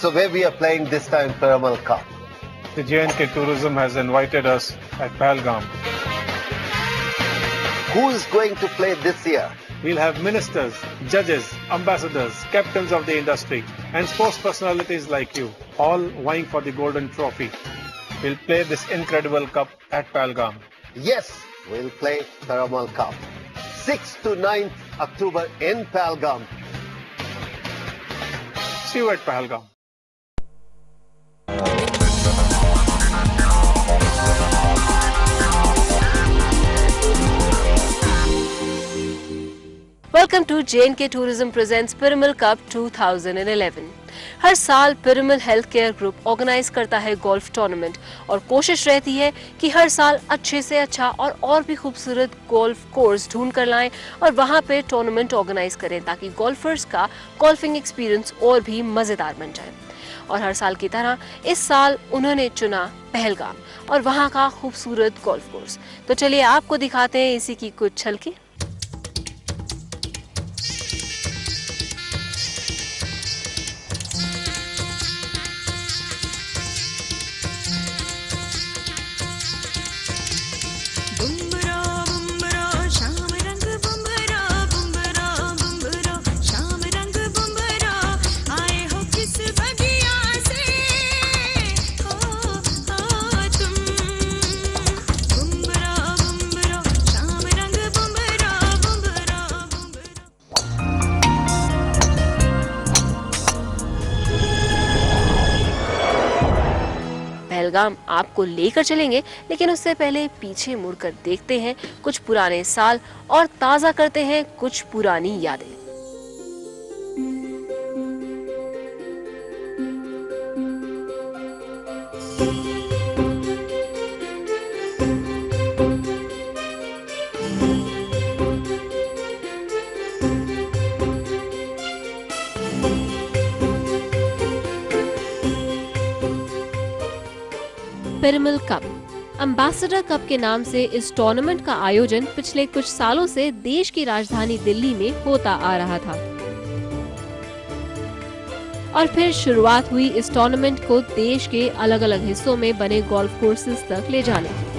So where we are playing this time, Piramal Cup? The J&K Tourism has invited us at Pahalgam. Who is going to play this year? We'll have ministers, judges, ambassadors, captains of the industry and sports personalities like you, all vying for the golden trophy. We'll play this incredible cup at Pahalgam. Yes, we'll play Piramal Cup. 6th to 9th October in Pahalgam. See you at Pahalgam. Welcome to J&K Tourism presents Piramal Cup 2011. हर साल Piramal healthcare group organise करता है golf tournament और कोशिश रहती है कि हर साल अच्छे से अच्छा और भी खूबसूरत गोल्फ कोर्स ढूंढ कर लाएं और वहां पे टूर्नामेंट ऑर्गेनाइज करें ताकि गोल्फर्स का गोल्फिंग एक्सपीरियंस और भी मजेदार बन जाए। और हर साल की तरह इस साल उन्होंने चुना पहलगाम और वहां का खूबसूरत गोल्फ कोर्स। तो चलिए आपको दिखाते हैं इसी की कुछ झलकी। पहलगाम आपको लेकर चलेंगे, लेकिन उससे पहले पीछे मुड़कर देखते हैं कुछ पुराने साल और ताजा करते हैं कुछ पुरानी यादें। पिरामल कप एम्बेसडर कप के नाम से इस टूर्नामेंट का आयोजन पिछले कुछ सालों से देश की राजधानी दिल्ली में होता आ रहा था और फिर शुरुआत हुई इस टूर्नामेंट को देश के अलग अलग हिस्सों में बने गोल्फ कोर्सेज तक ले जाने की।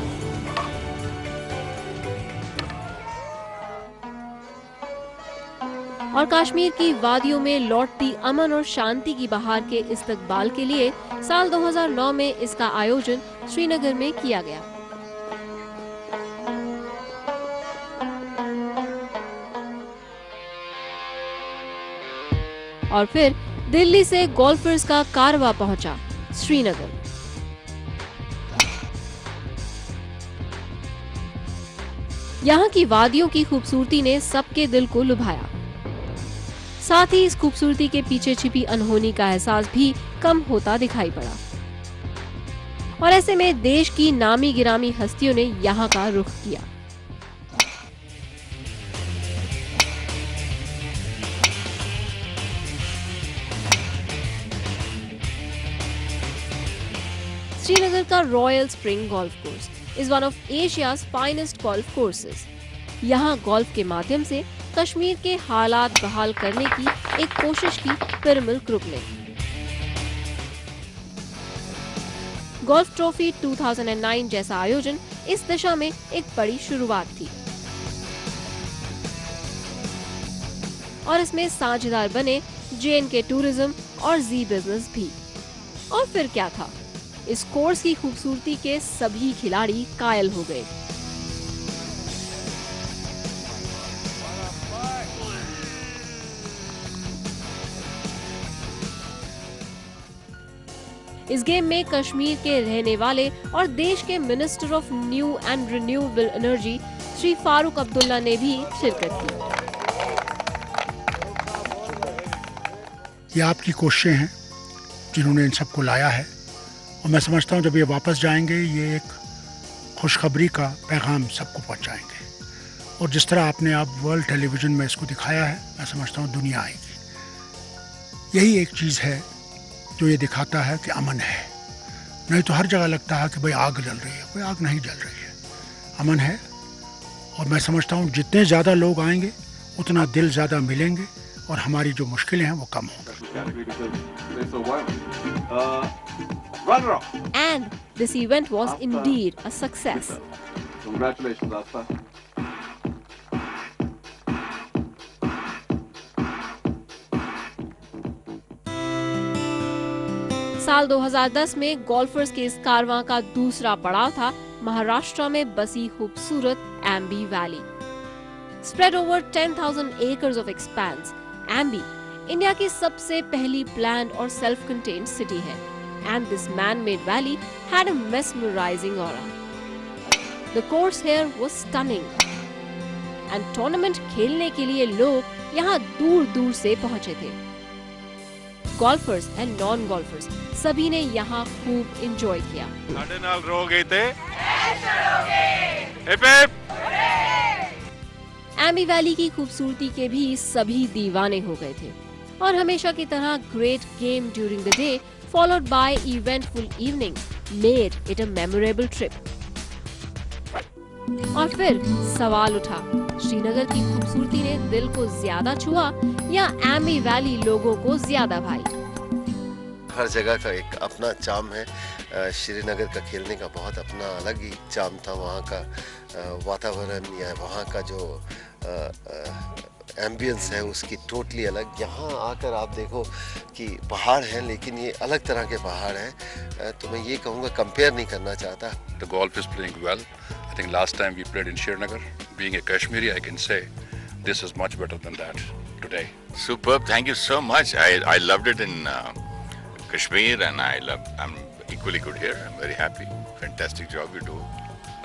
और कश्मीर की वादियों में लौटती अमन और शांति की बहार के इस्तकबाल के लिए साल 2009 में इसका आयोजन श्रीनगर में किया गया। और फिर दिल्ली से गोल्फर्स का कारवां पहुंचा श्रीनगर। यहाँ की वादियों की खूबसूरती ने सबके दिल को लुभाया। साथ ही इस खूबसूरती के पीछे छिपी अनहोनी का एहसास भी कम होता दिखाई पड़ा और ऐसे में देश की नामी गिरामी हस्तियों ने यहाँ का रुख किया। श्रीनगर का royal spring golf course is one of Asia's finest golf courses. यहाँ गोल्फ के माध्यम से कश्मीर के हालात बहाल करने की एक कोशिश की पिरामल ग्रुप ने। गोल्फ ट्रॉफी 2009 जैसा आयोजन इस दिशा में एक बड़ी शुरुआत थी और इसमें साझेदार बने J&K टूरिज्म और जी बिजनेस भी। और फिर क्या था, इस कोर्स की खूबसूरती के सभी खिलाड़ी कायल हो गए। इस गेम में कश्मीर के रहने वाले और देश के minister of new and renewable energy Shri Farooq Abdullah ने भी शिरकत की। ये आपकी कोशिशें हैं जिन्होंने इन सबको लाया है और मैं समझता हूँ जब ये वापस जाएंगे ये एक खुशखबरी का पैगाम सबको पहुँचाएंगे और जिस तरह आपने अब वर्ल्ड टेलीविजन में इसको दिखाया है मैं समझता हूँ दुनिया आएगी। यही एक चीज़ है जो ये दिखाता है कि अमन है। नहीं तो हर जगह लगता है कि भाई आग जल रही है, कोई आग नहीं जल रही है, अमन है। और मैं समझता हूँ जितने ज़्यादा लोग आएंगे उतना दिल ज़्यादा मिलेंगे और हमारी जो मुश्किलें हैं वो कम होंगी। And this event was indeed a success. Congratulations, Asta. साल 2010 में गोल्फर्स के इस कारवां का दूसरा पड़ाव था महाराष्ट्र में बसी खूबसूरत Aamby Valley. Spread over 10,000 acres of expanse, Aamby India की सबसे पहली प्लान्ड और सेल्फ कंटेन्ड सिटी है। And this man-made valley had a mesmerizing aura. The course here was stunning. And tournament खेलने के लिए लोग यहाँ दूर-दूर से पहुँचे थे। Golfers and non-golfers सभी ने यहाँ खूब enjoy किया। साढ़े नाल रो गए थे। एम्बी वैली की खूबसूरती के भी सभी दीवाने हो गए थे और हमेशा की तरह great game during the day followed by eventful evenings made it a memorable trip. और फिर सवाल उठा, श्रीनगर की खूबसूरती ने दिल को ज्यादा छुआ या एम्बी वैली लोगों को ज्यादा भाई? हर जगह का एक अपना चार्म है। श्रीनगर का खेलने का बहुत अपना अलग ही चार्म था। वहाँ का वातावरण या वहाँ का जो एम्बियंस है उसकी टोटली अलग। यहाँ आकर आप देखो कि पहाड़ हैं लेकिन ये अलग तरह के पहाड़ हैं, तो मैं ये कहूँगा कंपेयर नहीं करना चाहता। The golf is playing well. I think last time we played in Srinagar. Being a Kashmiri, I can say this is much better than that today. Superb. Thank you so much. I loved it in Kashmir and I'm equally good here. I'm very happy. Fantastic job you do.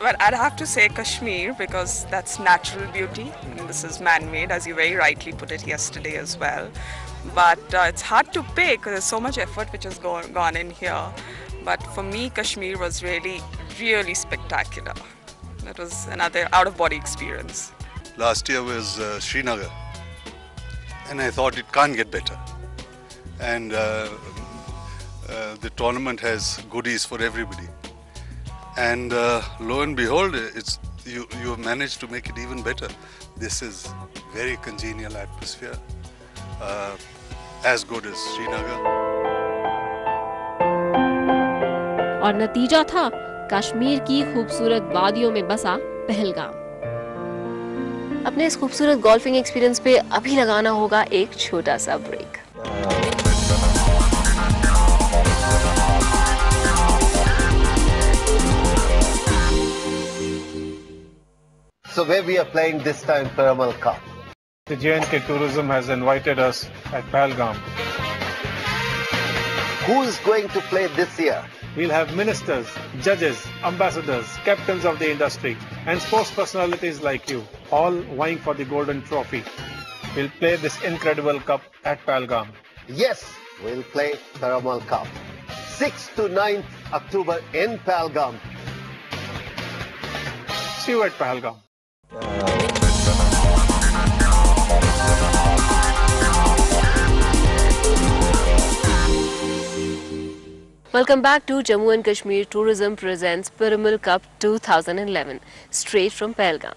Well, I'd have to say Kashmir because that's natural beauty and this is man-made, as you very rightly put it yesterday as well. But it's hard to pick because there's so much effort which has gone in here. But for me, Kashmir was really, really spectacular. It was another out-of-body experience. Last year was Srinagar, and I thought it can't get better. And the tournament has goodies for everybody. And lo and behold, you have managed to make it even better. This is very congenial atmosphere, as good as Srinagar. और नतीजा था कश्मीर की खूबसूरत वादियों में बसा पहलगाम। अपने इस खूबसूरत गोल्फिंग एक्सपीरियंस पे अभी लगाना होगा एक छोटा सा break. So where we are playing this time, Piramal Cup. The J&K Tourism has invited us at Pahalgam. Who is going to play this year? We'll have ministers, judges, ambassadors, captains of the industry and sports personalities like you, all vying for the golden trophy. We'll play this incredible cup at Pahalgam. Yes, we'll play Piramal Cup. 6th to 9th October in Pahalgam. See you at Pahalgam. Welcome back to Jammu and Kashmir Tourism presents Piramal Cup 2011, straight from Pahalgam.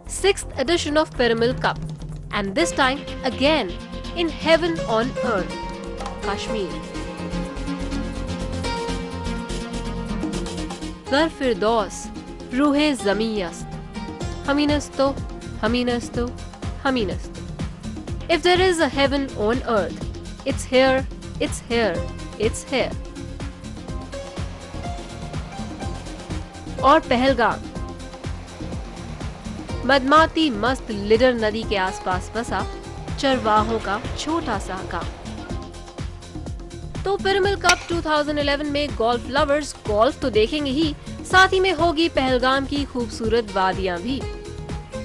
Sixth edition of Piramal Cup, and this time again in heaven on earth, Kashmir. Gar Firdaus, Ruhe Zamiyast. Haminasto, Haminasto, Haminasto. If there is a heaven on earth, it's here, it's here, it's here. और पहलगाम, मदमाती मस्त leader नदी के आसपास बसा चरवाहों का छोटा सा गांव। तो पिरामल कप 2011 में गोल्फ लवर्स गोल्फ तो देखेंगे ही, साथ ही में होगी पहलगाम की खूबसूरत वादियां भी।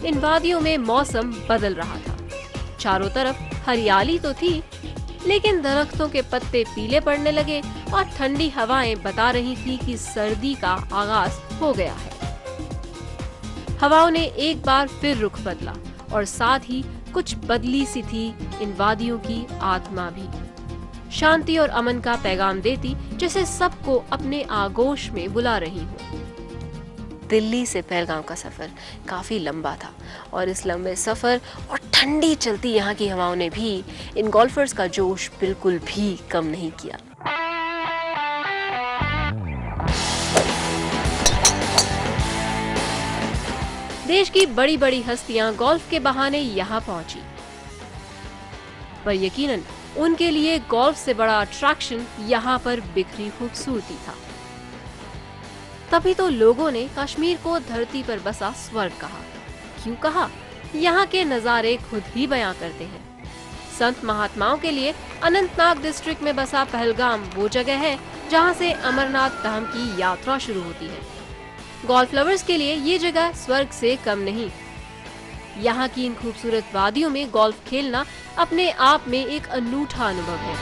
इन वादियों में मौसम बदल रहा था, चारों तरफ हरियाली तो थी, लेकिन दरख्तों के पत्ते पीले पड़ने लगे और ठंडी हवाएं बता रही थी कि सर्दी का आगाज हो गया है। हवाओं ने एक बार फिर रुख बदला और साथ ही कुछ बदली सी थी इन वादियों की आत्मा भी। शांति और अमन का पैगाम देती, जैसे सबको अपने आगोश में बुला रही हूँ। दिल्ली से पहलगाम का सफर काफी लंबा था और इस लंबे सफर और ठंडी चलती यहाँ की हवाओं ने भी इन गोल्फर्स का जोश बिल्कुल भी कम नहीं किया। देश की बड़ी बड़ी हस्तियां गोल्फ के बहाने यहाँ पहुंची, पर यकीनन उनके लिए गोल्फ से बड़ा अट्रैक्शन यहाँ पर बिखरी खूबसूरती था। तभी तो लोगों ने कश्मीर को धरती पर बसा स्वर्ग कहा। क्यों कहा? यहाँ के नजारे खुद ही बयां करते हैं। संत महात्माओं के लिए अनंतनाग डिस्ट्रिक्ट में बसा पहलगाम वो जगह है जहाँ से अमरनाथ धाम की यात्रा शुरू होती है। गोल्फ लवर्स के लिए ये जगह स्वर्ग से कम नहीं। यहाँ की इन खूबसूरत वादियों में गोल्फ खेलना अपने आप में एक अनूठा अनुभव है।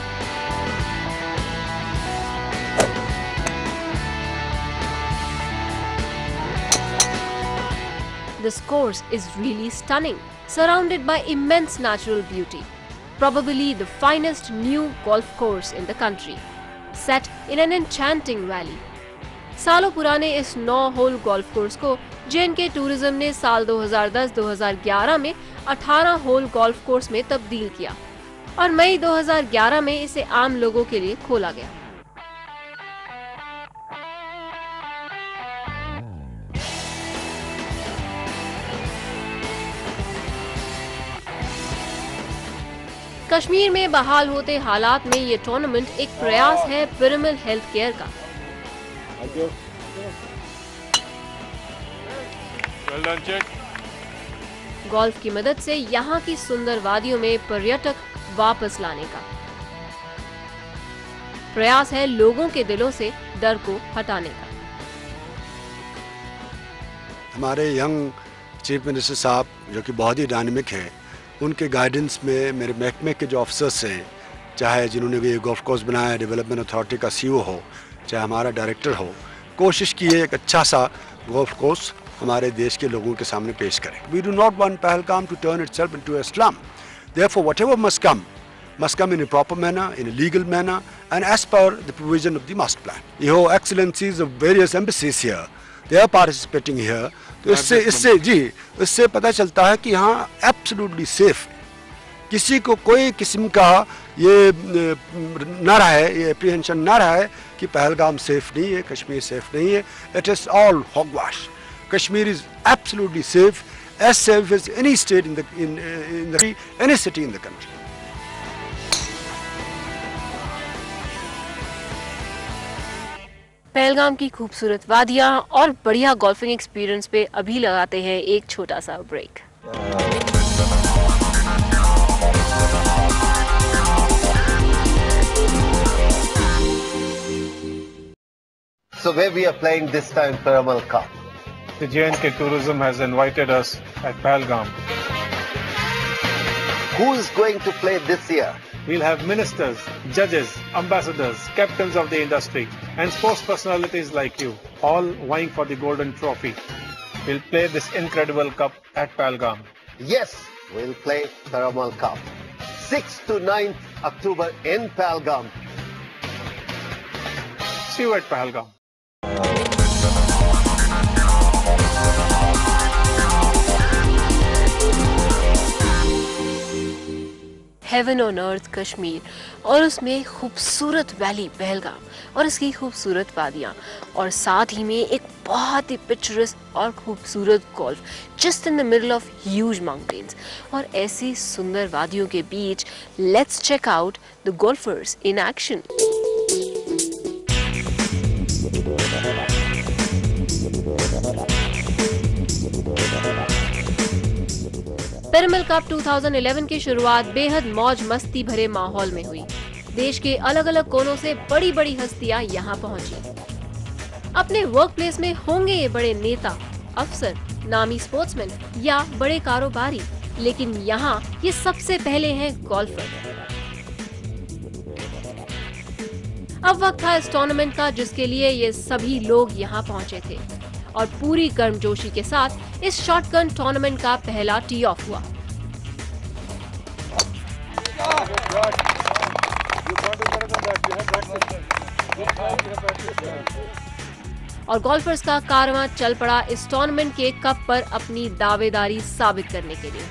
This course is really stunning, surrounded by immense natural beauty. Probably the finest new golf course in the country, set in an enchanting valley. सालों पुराने इस 9 होल गोल्फ कोर्स को J&K टूरिज्म ने साल 2010-2011 में 18 होल गोल्फ कोर्स में तब्दील किया और मई 2011 में इसे आम लोगों के लिए खोला गया। कश्मीर में बहाल होते हालात में ये टूर्नामेंट एक प्रयास है पिरामिल हेल्थ केयर का। गोल्फ की मदद से यहाँ की सुंदर वादियों में पर्यटक वापस लाने का प्रयास है, लोगों के दिलों से डर को हटाने का। हमारे यंग चीफ मिनिस्टर साहब जो कि बहुत ही डायनेमिक हैं, उनके गाइडेंस में मेरे महकमे के जो अफसर्स हैं, चाहे जिन्होंने ये गोल्फ कोर्स बनाया, डेवलपमेंट अथॉरिटी का सीईओ हो, चाहे हमारा डायरेक्टर हो, कोशिश की है एक अच्छा सा गोल्फ कोर्स हमारे देश के लोगों के सामने पेश करें। We do not want Pahalgam to turn itself into a slum. Therefore whatever must come in a proper manner, in a legal manner and as per the provision of the master plan. Your excellencies of various embassies here, they are participating here. तो इससे पता चलता है कि यहाँ absolutely safe, किसी को कोई किस्म का ये न रहे, ये एप्रीहेंशन न रहे कि पहलगाम सेफ नहीं है, कश्मीर सेफ नहीं है। It is all hogwash. Kashmir is absolutely safe, as safe as any state in any city in the country. Pahalgam की खूबसूरत वादियां और बढ़िया गोल्फिंग एक्सपीरियंस पे अभी लगाते हैं एक छोटा सा break. So where we are playing this time, Piramal Cup. The J&K Tourism has invited us at Pahalgam. Who is going to play this year? We'll have ministers, judges, ambassadors, captains of the industry, and sports personalities like you, all vying for the golden trophy. We'll play this incredible cup at Pahalgam. Yes, we'll play Piramal Cup. 6th to 9th October in Pahalgam. See you at Pahalgam. Heaven on earth Kashmir और उसमें खूबसूरत valley Pahalgam और इसकी खूबसूरत वादियाँ और साथ ही में एक बहुत ही पिक्चरस्क और खूबसूरत golf just in the middle of huge mountains. और ऐसी सुंदर वादियों के बीच let's check out the golfers in action. Piramal cup 2011 की शुरुआत बेहद मौज मस्ती भरे माहौल में हुई। देश के अलग अलग कोनों से बड़ी बड़ी हस्तियां यहां पहुंची। अपने वर्क प्लेस में होंगे ये बड़े नेता, अफसर, नामी स्पोर्ट्समैन या बड़े कारोबारी, लेकिन यहां ये सबसे पहले हैं गोल्फर। अब वक्त था इस टूर्नामेंट का जिसके लिए ये सभी लोग यहां पहुंचे थे और पूरी गर्मजोशी के साथ इस शॉटगन टूर्नामेंट का पहला टी ऑफ हुआ। और गोल्फर्स का कारवां चल पड़ा इस टूर्नामेंट के कप पर अपनी दावेदारी साबित करने के लिए।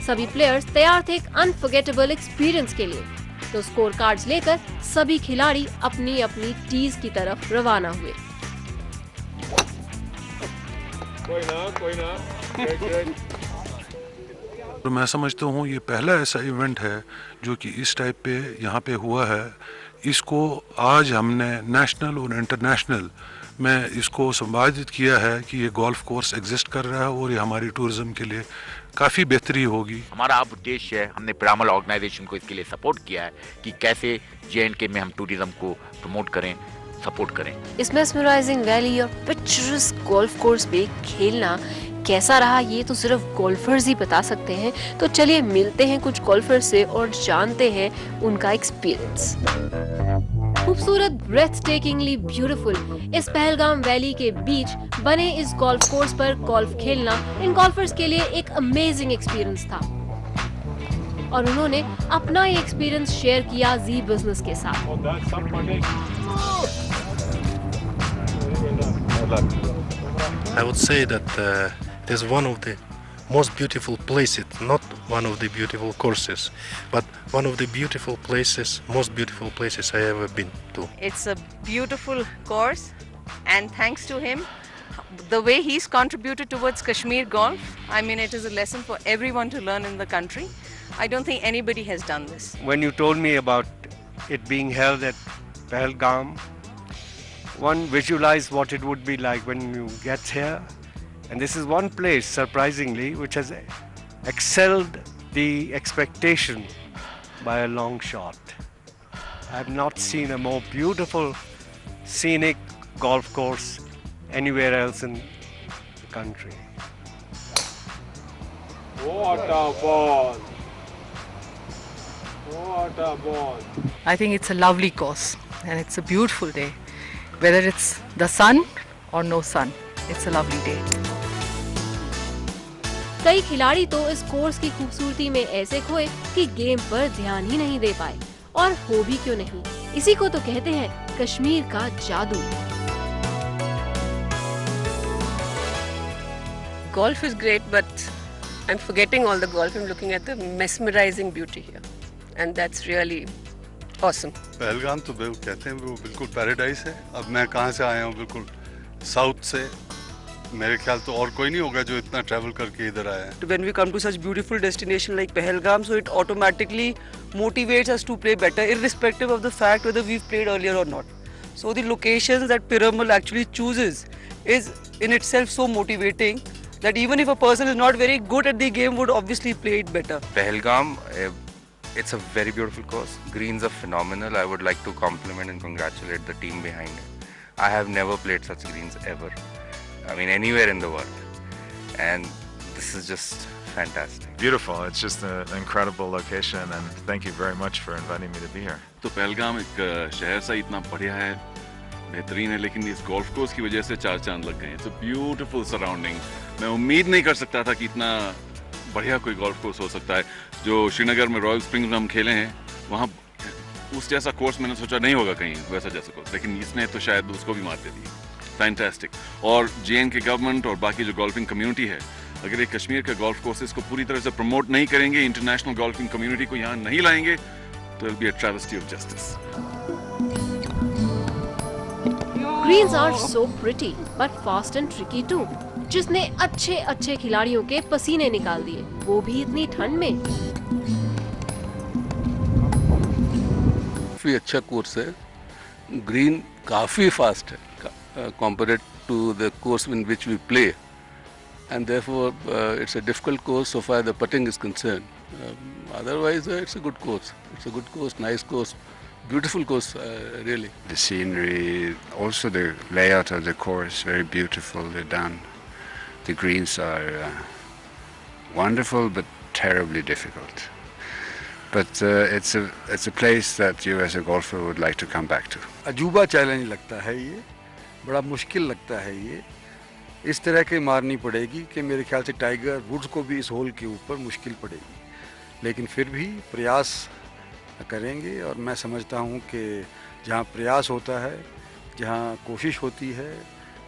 सभी प्लेयर्स तैयार थे एक अनफॉरगेटेबल एक्सपीरियंस के लिए, तो स्कोर कार्ड्स लेकर सभी खिलाड़ी अपनी अपनी टीज की तरफ रवाना हुए। तो मैं समझता हूँ ये पहला ऐसा इवेंट है जो कि इस टाइप पे यहाँ पे हुआ है। इसको आज हमने नेशनल और इंटरनेशनल में इसको संपादित किया है कि ये गोल्फ कोर्स एग्जिस्ट कर रहा है और ये हमारी टूरिज्म के लिए काफ़ी बेहतरी होगी। हमारा अब उद्देश्य है, हमने पिरामल ऑर्गेनाइजेशन को इसके लिए सपोर्ट किया है कि कैसे J&K में हम टूरिज्म को प्रमोट करें, सपोर्ट करें। इस मेस्मराइजिंग वैली और पिक्चरस्क गोल्फ कोर्स पे खेलना कैसा रहा ये तो सिर्फ गोल्फर्स ही बता सकते हैं। तो चलिए मिलते हैं कुछ गोल्फर्स से और जानते हैं उनका एक्सपीरियंस। खूबसूरत, ब्रेथटेकिंगली ब्यूटीफुल इस पहलगाम वैली के बीच बने इस गोल्फ कोर्स पर गोल्फ खेलना इन गोल्फर्स के लिए एक अमेजिंग एक्सपीरियंस था और उन्होंने अपना ये एक्सपीरियंस शेयर किया जी बिजनेस के साथ। I would say that it is one of the most beautiful places, not one of the beautiful courses, but one of the beautiful places, most beautiful places I ever been to. It's a beautiful course, and thanks to him, the way he's contributed towards Kashmir golf, I mean, it is a lesson for everyone to learn in the country. I don't think anybody has done this. When you told me about it being held at Pahalgam, one visualized what it would be like when you get here. And this is one place, surprisingly, which has excelled the expectation by a long shot. I have not seen a more beautiful, scenic golf course anywhere else in the country. What a ball! What a ball! I think it's a lovely course and it's a beautiful day. Whether it's the sun or no sun, it's a lovely day. कई खिलाड़ी तो इस course की खूबसूरती में ऐसे खोए कि गेम पर ध्यान ही नहीं दे पाए, और हो भी क्यों नहीं, इसी को तो कहते हैं कश्मीर का जादू। Golf is great, but I'm forgetting all the golf. I'm looking at the mesmerizing beauty here, and that's really awesome. Pahalgam तो कहते हैं वो बिल्कुल पैराडाइज है। अब मैं कहाँ से आया हूँ, बिल्कुल साउथ से। मेरे ख्याल तो और कोई नहीं होगा जो इतना ट्रैवल करके इधर आया है। When we come to such beautiful destination like Pahalgam, so it automatically motivates us to play better, irrespective of the fact whether we've played earlier or not. So the locations that Piramal actually chooses is in itself so motivating that even if a person is not very good at the game, would obviously play it better. Pahalgam, it's a very beautiful course. Greens are phenomenal. I would like to compliment and congratulate the team behind it. I have never played such greens ever. I mean, anywhere in the world. And this is just fantastic. Beautiful. It's just an incredible location, and thank you very much for inviting me to be here. तो पहलगाम एक शहर सा इतना बढ़िया है, बेहतरीन है, लेकिन इस गोल्फ कोर्स की वजह से चार चांद लग गए हैं। It's a beautiful surrounding. मैं उम्मीद नहीं कर सकता था कि इतना बढ़िया कोई गोल्फ कोर्स हो सकता है। जो श्रीनगर में रॉयल स्प्रिंग्स में हम खेले हैं, वहाँ उस जैसा कोर्स मैंने सोचा नहीं होगा कहीं वैसा जैसा कोर्स, लेकिन इसने तो शायद उसको भी मात दे दी। फैंटास्टिक। और J&K गवर्नमेंट और बाकी जो गोल्फिंग कम्युनिटी है, अगर ये कश्मीर के गोल्फ कोर्सेज को पूरी तरह से प्रमोट नहीं करेंगे, इंटरनेशनल गोल्फिंग कम्युनिटी को यहाँ नहीं लाएंगे, तो it'll be a travesty of justice. Greens are so pretty, but fast and tricky too. जिसने अच्छे खिलाड़ियों के पसीने निकाल दिए, वो भी इतनी ठंड में। काफी अच्छा कोर्स है, ग्रीन काफी फास्ट है compared to the course in which we play, and therefore it's a difficult course so far the putting is concerned. Otherwise it's a good course. It's a good course, nice course, beautiful course, really. The scenery, also the layout of the course, very beautiful. They're done. The greens are wonderful but terribly difficult. But it's a place that you as a golfer would like to come back to. अजूबा challenge लगता है ये, बड़ा मुश्किल लगता है ये। इस तरह के मारनी पड़ेगी कि मेरे ख्याल से टाइगर वुड्स को भी इस होल के ऊपर मुश्किल पड़ेगी। लेकिन फिर भी प्रयास करेंगे। और मैं समझता हूँ कि जहाँ प्रयास होता है, जहाँ कोशिश होती है,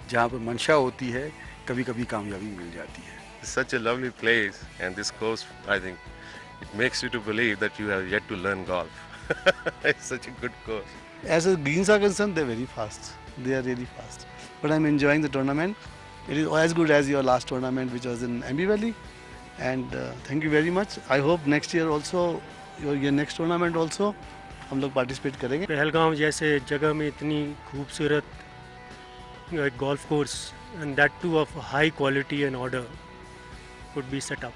जहाँ पर मंशा होती है, कभी कभी कामयाबी मिल जाती है। Such a lovely place, and this course, I think, it makes you to believe that you have yet to learn golf. It's such a good course. As the greens are concerned, they're very fast. They are really fast. But I'm enjoying the tournament. It is as good as your last tournament, which was in Ambi Valley. And thank you very much. I hope next year also, your next tournament also, हम लोग participate करेंगे। पहलगाम जैसे जगह में इतनी खूबसूरत golf course, and that too of high quality and order, could be set up.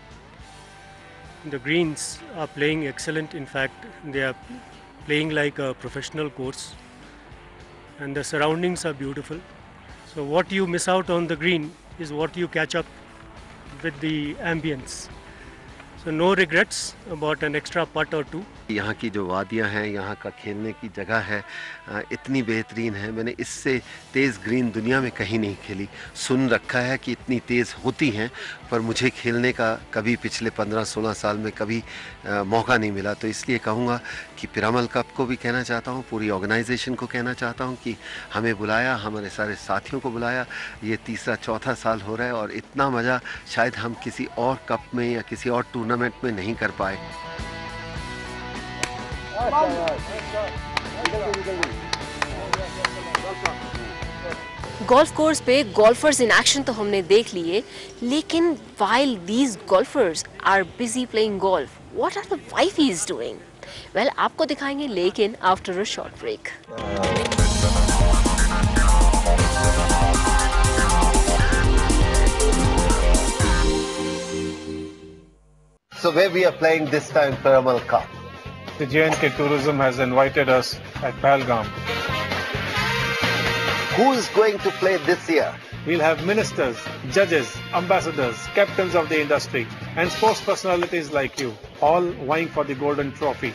The greens are playing excellent. In fact, they are playing like a professional course, and the surroundings are beautiful. So what you miss out on the green is what you catch up with the ambience. So no regrets about an extra putt or two. यहाँ की जो वादियाँ हैं, यहाँ का खेलने की जगह है, इतनी बेहतरीन है। मैंने इससे तेज़ ग्रीन दुनिया में कहीं नहीं खेली। सुन रखा है कि इतनी तेज़ होती हैं, पर मुझे खेलने का कभी पिछले 15-16 साल में कभी मौका नहीं मिला। तो इसलिए कहूँगा कि पिरामल कप को भी कहना चाहता हूँ, पूरी ऑर्गेनाइजेशन को कहना चाहता हूँ कि हमें बुलाया, हमारे सारे साथियों को बुलाया। ये तीसरा-चौथा साल हो रहा है और इतना मज़ा शायद हम किसी और कप में या किसी और टूर्नामेंट में नहीं कर पाए। गोल्फ कोर्स पे गोल्फर्स इन एक्शन तो हमने देख लिए, लेकिन while these golfers are busy playing golf, what are the wifeys doing? Well, आपको दिखाएंगे, लेकिन after a short break. So where we are playing this time, Piramal Cup? The J&K Tourism has invited us at Pahalgam. Who is going to play this year? We'll have ministers, judges, ambassadors, captains of the industry, and sports personalities like you, all vying for the golden trophy.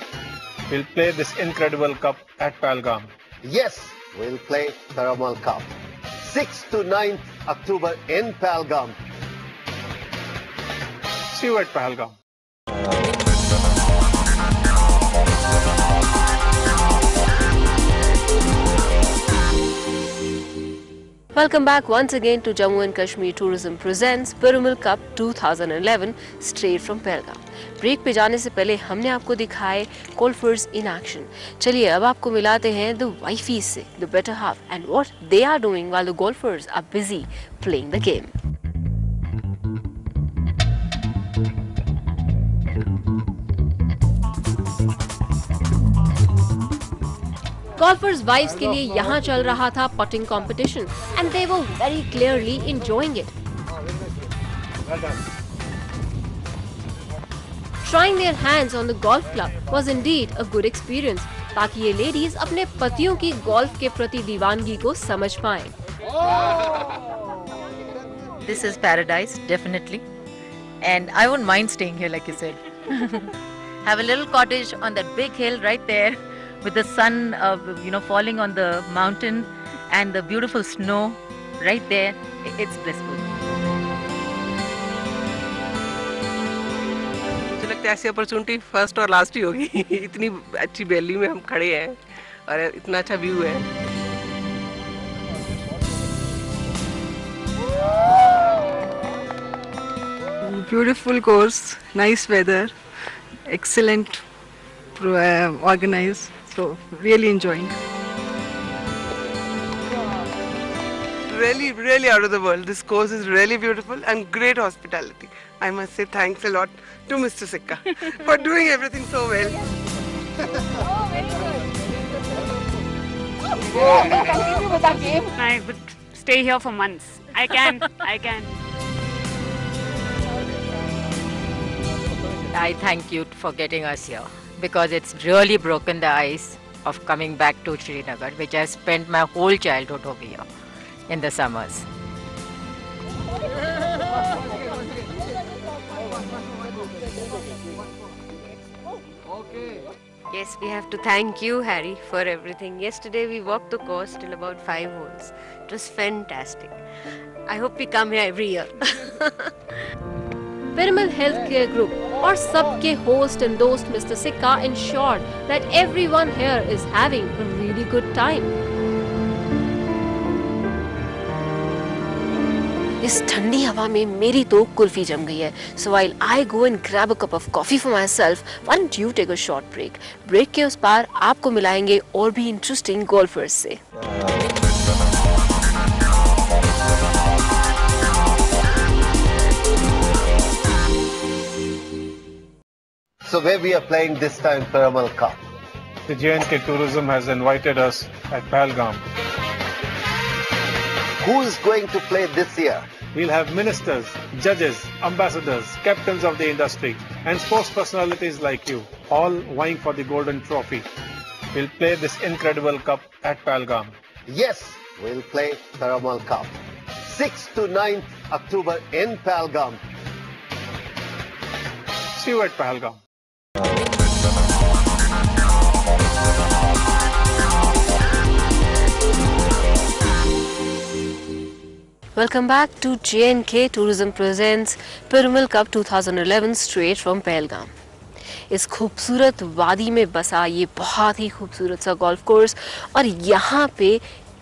We'll play this incredible cup at Pahalgam. Yes, we'll play Piramal Cup. 6th to 9th October in Pahalgam. See you at Pahalgam. Welcome back once again to Jammu and Kashmir Tourism presents Piramal Cup 2011 straight from Pahalgam. Break पे जाने से पहले हमने आपको दिखाए golfers in action. चलिए अब आपको मिलाते हैं the wifeys से, the better half, and what they are doing while the golfers are busy playing the game. Golfers' wives के लिए यहाँ चल रहा था putting competition, and they were very clearly enjoying it. Trying their hands on the golf club was indeed a good experience, ताकि ये ladies अपने पतियों की golf के प्रति दीवानगी को समझ पाएं. This is paradise, definitely, and I wouldn't mind staying here, like you said. Have a little cottage on that big hill right there, with the sun, falling on the mountain, and the beautiful snow right there. It's blissful. मुझे लगता है ऐसी opportunity first और last ही होगी। इतनी अच्छी valley में हम खड़े हैं और इतना अच्छा व्यू है। Beautiful course, nice weather, excellent organized. So really enjoying. Really out of the world. This course is really beautiful and great hospitality. I must say thanks a lot to Mr. Sikka for doing everything so well. Continue with the game. I would stay here for months. I can. I thank you for getting us here, because it's really broken the ice of coming back to Srinagar, which I spent my whole childhood over here in the summers. Yes, we have to thank you, Harry, for everything. Yesterday we walked the course till about 5 holes. It was fantastic. I hope we come here every year. Piramal Healthcare Group और सबके host and दोस्त mister सिक्का ensured that everyone here is having a really good time. इस ठंडी हवा में मेरी तो कुल्फी जम गई है. So while I go and grab a cup of coffee for myself, why don't you take a short break? Break के उस पार आपको मिलाएंगे और भी इंटरेस्टिंग गोल्फर्स से. So where we are playing this time, Piramal Cup? The J&K Tourism has invited us at Pahalgam. Who is going to play this year? We'll have ministers, judges, ambassadors, captains of the industry, and sports personalities like you, all vying for the golden trophy. We'll play this incredible cup at Pahalgam. Yes, we'll play Piramal Cup. 6th to 9th October in Pahalgam. See you at Pahalgam. Welcome back to J&K Tourism presents Piramal Cup 2011 straight from Pahalgam. इस खूबसूरत वादी में बसा ये बहुत ही खूबसूरत सा golf course और यहाँ पे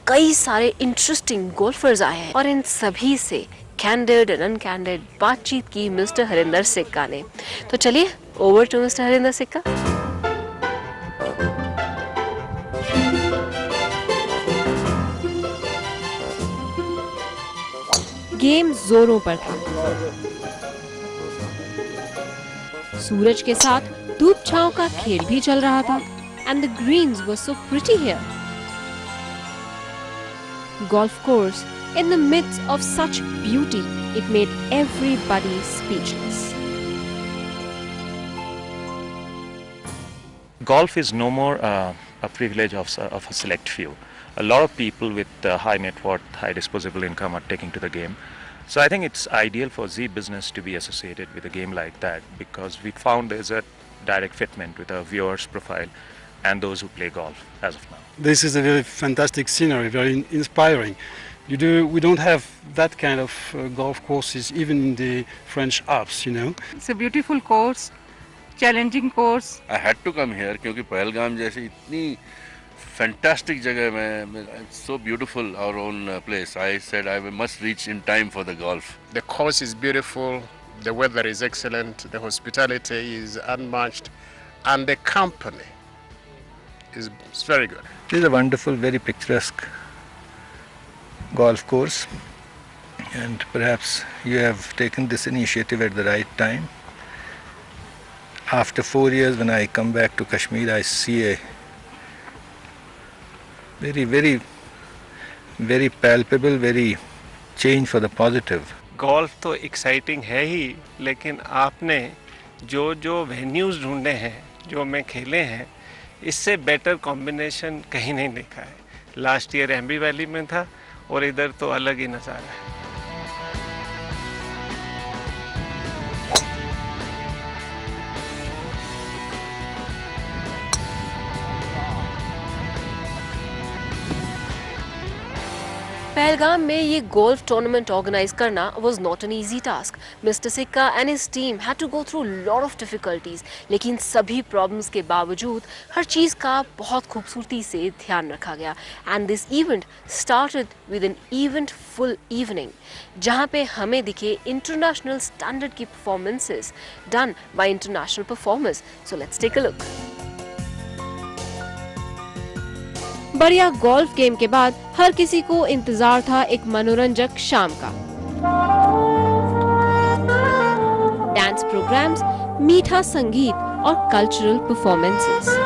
कई सारे इंटरेस्टिंग गोल्फर्स आए हैं और इन सभी से कैंडिड एंड अनकैंडिड बातचीत की मिस्टर हरिंदर सिक्का ने. तो चलिए ओवर टू मिस्टर हरिंदर सिक्का. गेम जोरों पर था. सूरज के साथ धूप छांव का खेल भी चल रहा था and the greens were so pretty here. Golf course in the midst of such beauty, it made everybody speechless. Golf is no more a privilege of a select few. A lot of people with high net worth, high disposable income are taking to the game. So I think it's ideal for Z Business to be associated with a game like that because we found there's a direct fitment with our viewers' profile and those who play golf as of now. This is a very fantastic scenery, very inspiring. We don't have that kind of golf courses even in the French Alps, you know. It's a beautiful course, challenging course. I had to come here क्योंकि पहलगाम जैसी इतनी fantastic जगह में, it's so beautiful our own place. I said I must reach in time for the golf. The course is beautiful, the weather is excellent, the hospitality is unmatched, and the company is very good. It is a wonderful, very picturesque golf course, and perhaps you have taken this initiative at the right time. After 4 years, when I come back to Kashmir, I see a very, very, very palpable, very change for the positive. Golf तो exciting है ही, लेकिन आपने जो venues ढूंढे हैं, जो मैं खेले हैं, इससे बेटर कॉम्बिनेशन कहीं नहीं देखा है. लास्ट ईयर एम्बी वैली में था और इधर तो अलग ही नज़ारा है. पहलगाम में ये गोल्फ टूर्नामेंट ऑर्गेनाइज करना was not an easy task. Mr. Sikka and his team had to go through a lot of difficulties. लेकिन सभी प्रॉब्लम्स के बावजूद हर चीज़ का बहुत खूबसूरती से ध्यान रखा गया. And this event started with an eventful evening, जहाँ पे हमें दिखे इंटरनेशनल स्टैंडर्ड की performances done by international performers. So let's take a look. बढ़िया गोल्फ गेम के बाद हर किसी को इंतजार था एक मनोरंजक शाम का. डांस प्रोग्राम्स, मीठा संगीत और कल्चरल परफॉर्मेंसेस.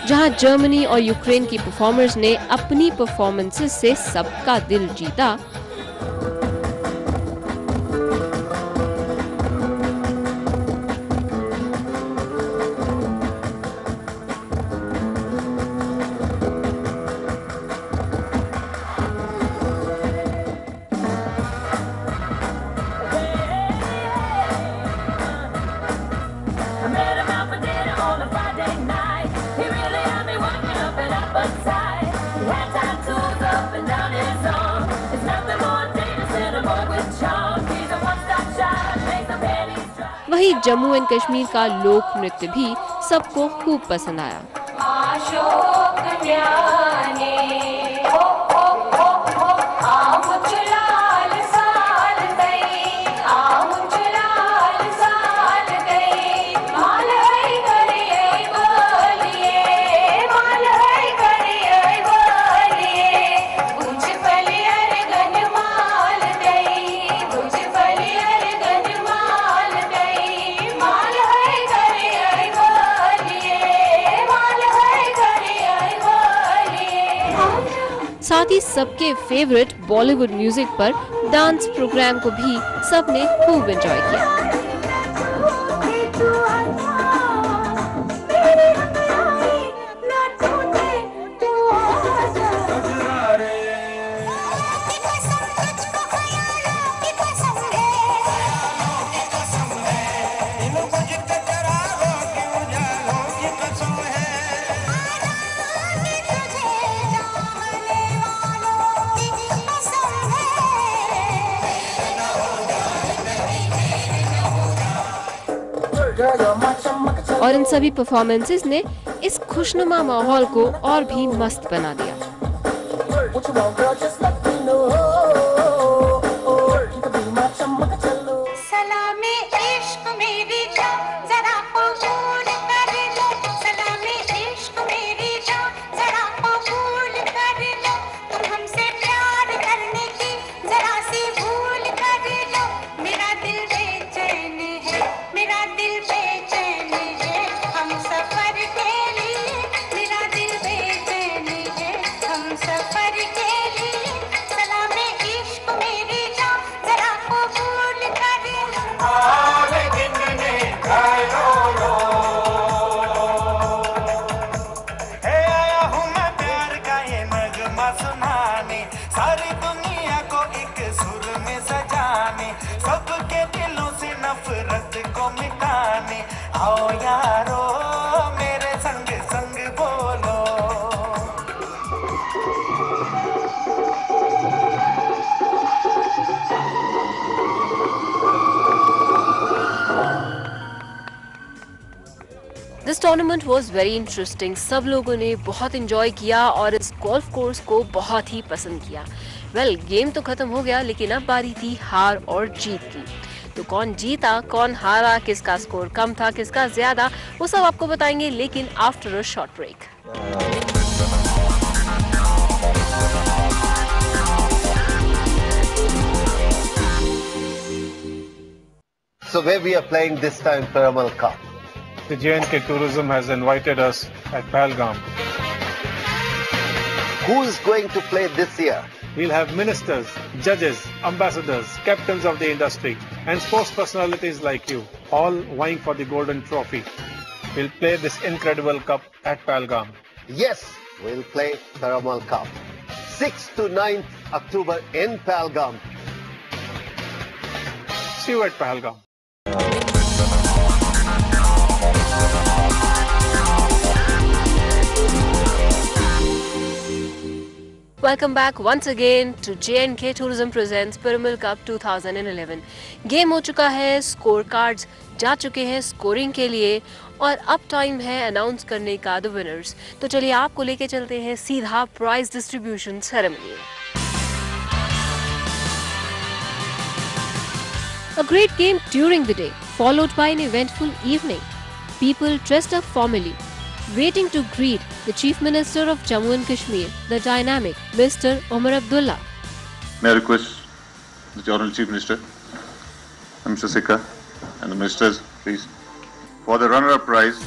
जहां जर्मनी और यूक्रेन की परफॉर्मर्स ने अपनी परफॉर्मेंसेस से सबका दिल जीता, वहीं जम्मू एंड कश्मीर का लोक नृत्य भी सबको खूब पसंद आया। साथ ही सबके फेवरेट बॉलीवुड म्यूजिक पर डांस प्रोग्राम को भी सबने खूब एंजॉय किया। और इन सभी परफॉर्मेंसेस ने इस खुशनुमा माहौल को और भी मस्त बना दिया। This tournament was very interesting. सब लोगों ने बहुत इंजॉय किया और इस गोल्फ कोर्स को बहुत ही पसंद किया। वेल, गेम तो खत्म हो गया, लेकिन अब बारी थी हार और जीत की। तो कौन जीता, कौन हारा, किसका स्कोर कम था, किसका ज्यादा, वो सब आपको बताएंगे, लेकिन after a short break. So where we are playing this time, Piramal Cup. The J&K Tourism has invited us at Pahalgam. Who is going to play this year? We'll have ministers, judges, ambassadors, captains of the industry, and sports personalities like you, all vying for the golden trophy. We'll play this incredible cup at Pahalgam. Yes, we'll play Piramal Cup. 6th to 9th October in Pahalgam. See you at Pahalgam. Welcome back once again to J&K Tourism presents Piramal Cup 2011. Game हो चुका है, score cards जा चुके हैं scoring के लिए और अब टाइम है अनाउंस करने का द विनर्स। तो चलिए आपको लेके चलते हैं सीधा prize distribution ceremony. A great game during the day, followed by an eventful evening. People dressed up formally, waiting to greet the Chief Minister of Jammu and Kashmir, the dynamic Mr. Omar Abdullah. May I request the Honourable Chief Minister and Mr. Sikka and the Ministers, please, for the runner-up prize.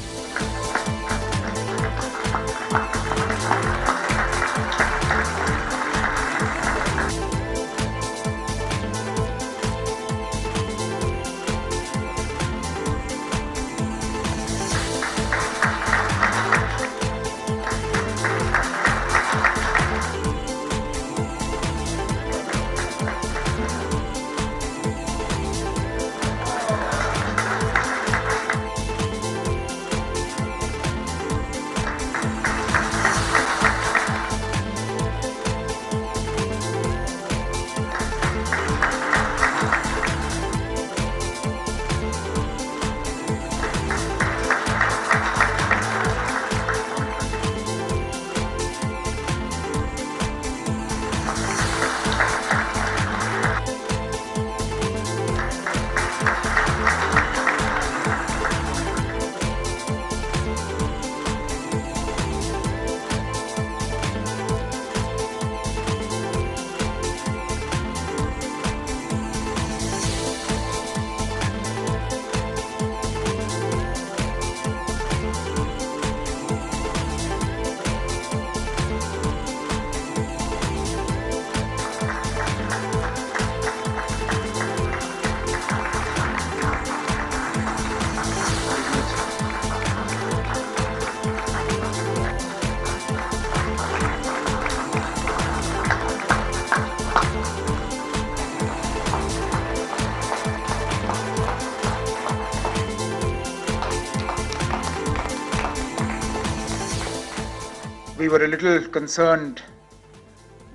we were a little concerned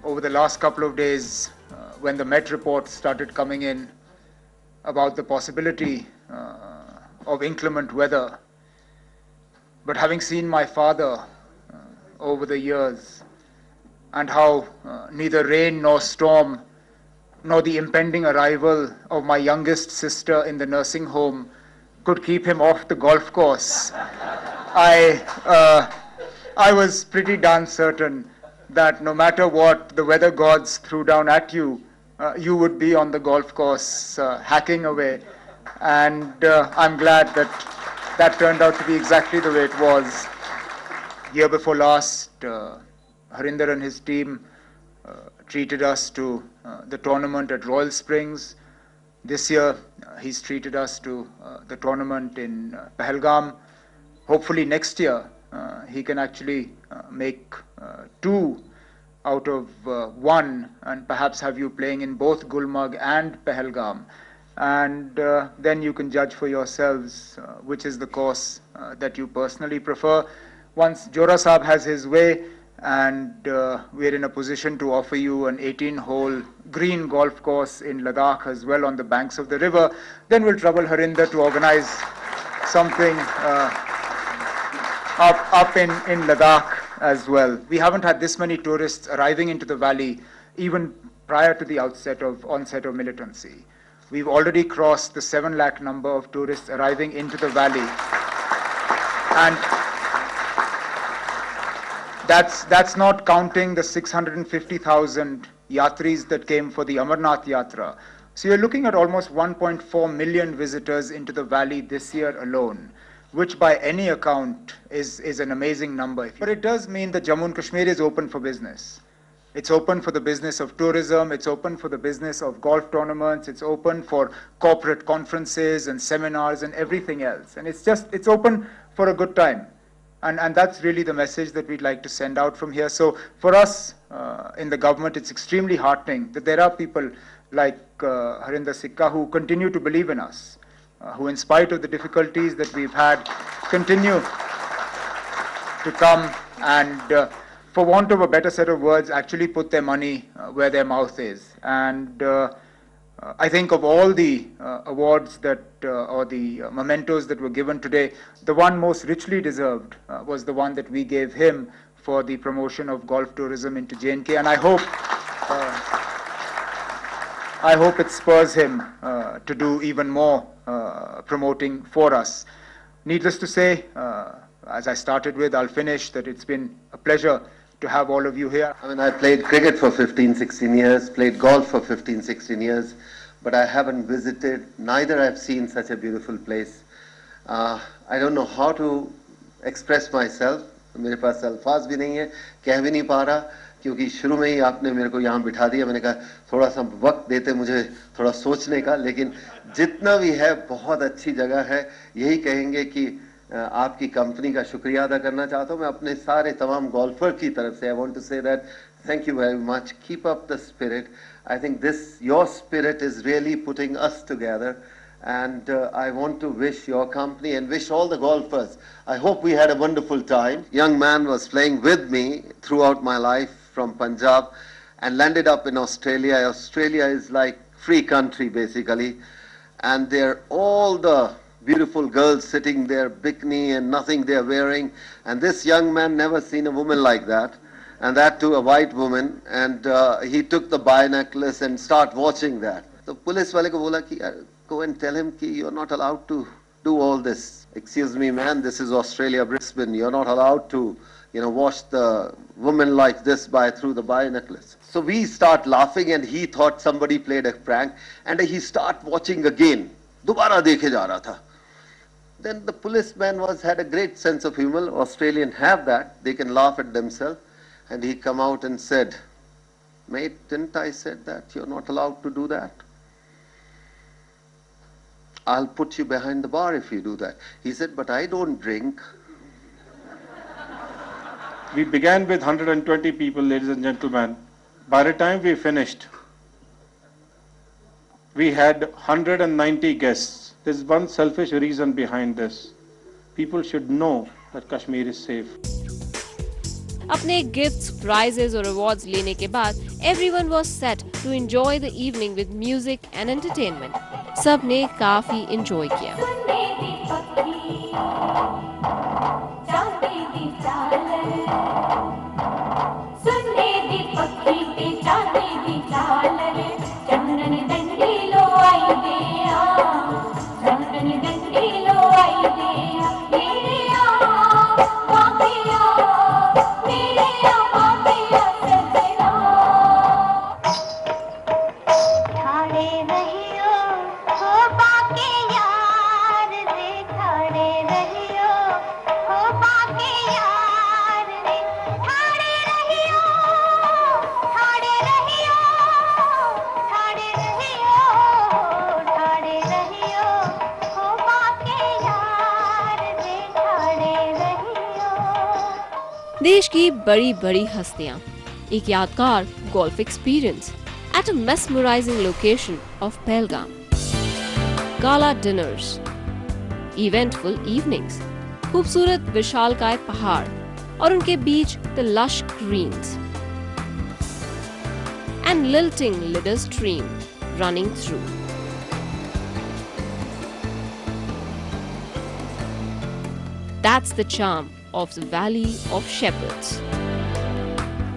over the last couple of days when the Met report started coming in about the possibility of inclement weather. But having seen my father over the years and how neither rain nor storm nor the impending arrival of my youngest sister in the nursing home could keep him off the golf course, I was pretty darn certain that no matter what the weather gods threw down at you, you would be on the golf course hacking away. And I'm glad that that turned out to be exactly the way it was. Year before last, Harinder and his team treated us to the tournament at Royal Springs. This year, he's treated us to the tournament in Pahalgam. Hopefully next year, he can actually make 2 out of 1 and perhaps have you playing in both Gulmarg and Pahalgam. And then you can judge for yourselves which is the course that you personally prefer. Once Jora Saab has his way and we're in a position to offer you an 18-hole green golf course in Ladakh as well on the banks of the river, then we'll trouble Harinder to organize something up in Ladakh as well. We haven't had this many tourists arriving into the valley even prior to the onset of militancy. We've already crossed the 7 lakh number of tourists arriving into the valley. And that's not counting the 650,000 yatris that came for the Amarnath Yatra. So you're looking at almost 1.4 million visitors into the valley this year alone, which by any account is an amazing number. But it does mean that Jammu and Kashmir is open for business. It's open for the business of tourism, it's open for the business of golf tournaments, it's open for corporate conferences and seminars and everything else. And it's open for a good time. And that's really the message that we'd like to send out from here. So for us in the government, it's extremely heartening that there are people like Harinder Sikka who continue to believe in us, who in spite of the difficulties that we've had, continue to come and for want of a better set of words, actually put their money where their mouth is. And I think of all the awards that, or the mementos that were given today, the one most richly deserved was the one that we gave him for the promotion of golf tourism into J&K. And I hope it spurs him to do even more promoting for us. Needless to say, as I started with, I'll finish, that it's been a pleasure to have all of you here. I mean, I played cricket for 15, 16 years, played golf for 15, 16 years, but I haven't visited, neither I've seen such a beautiful place. I don't know how to express myself. मेरे पास अल्फाज भी नहीं है, कह भी नहीं पा रहा, क्योंकि शुरू में ही आपने मेरे को यहाँ बिठा दिया. मैंने कहा थोड़ा सा वक्त देते मुझे थोड़ा सोचने का, लेकिन जितना भी है बहुत अच्छी जगह है. यही कहेंगे कि आपकी कंपनी का शुक्रिया अदा करना चाहता हूं मैं अपने सारे तमाम गोल्फर की तरफ से. I want to say that thank you very much. Keep up the spirit. I think your spirit is really putting us together, and I want to wish your company and wish all the golfers. I hope we had a wonderful time. Young man was playing with me throughout my life from Punjab and landed up in Australia. Australia is like free country basically, and they're all the beautiful girls sitting there, bikini and nothing they're wearing. And this young man never seen a woman like that, and that too a white woman. And he took the binoculars and start watching that. So police wale ko bola ki go and tell him ki you're not allowed to do all this. Excuse me, man, this is Australia, Brisbane. You're not allowed to, watch the woman like this through the binoculars. So we start laughing, and he thought somebody played a prank, and he start watching again. दोबारा देखे जा रहा था. Then the policeman had a great sense of humor. Australians have that. They can laugh at themselves. And he come out and said, mate, didn't I said that? You're not allowed to do that. I'll put you behind the bar if you do that. He said, but I don't drink. We began with 120 people, ladies and gentlemen. By the time we finished, we had 190 guests. There's one selfish reason behind this. People should know that Kashmir is safe. अपने gifts, prizes और awards लेने के बाद everyone was set to enjoy the evening with music and entertainment. सब ने काफी enjoy किया। देश की बड़ी बड़ी हस्तियां, एक यादगार golf experience at a mesmerising location of Pahalgam, gala dinners, eventful evenings, खूबसूरत विशालकाय पहाड़ और उनके बीच the lush greens and lilting Lidder stream running through. That's the charm of the Valley of Shepherds.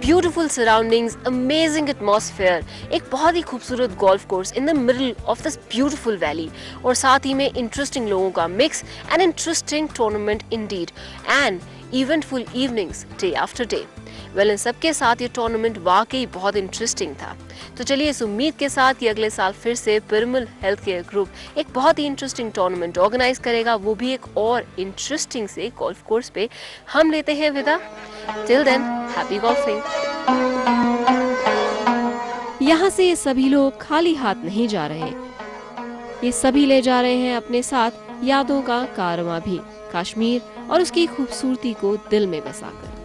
Beautiful surroundings, amazing atmosphere, एक बहुत ही खूबसूरत golf course in the middle of this beautiful valley और साथ ही में interesting लोगों का mix, an interesting tournament indeed and eventful evenings day after day. इन सब के साथ ये टूर्नामेंट वाकई बहुत इंटरेस्टिंग था। तो चलिए इस उम्मीद के साथ कि अगले साल फिर से पिरामल हेल्थ केयर ग्रुप एक बहुत ही इंटरेस्टिंग टूर्नामेंट ऑर्गेनाइज करेगा, वो भी एक और इंटरेस्टिंग से गोल्फ कोर्स पे। हम लेते हैं विदा। Till then, happy golfing. यहाँ से ये सभी लोग खाली हाथ नहीं जा रहे, ये सभी ले जा रहे हैं अपने साथ यादों का कारवां भी, कश्मीर और उसकी खूबसूरती को दिल में बसाकर।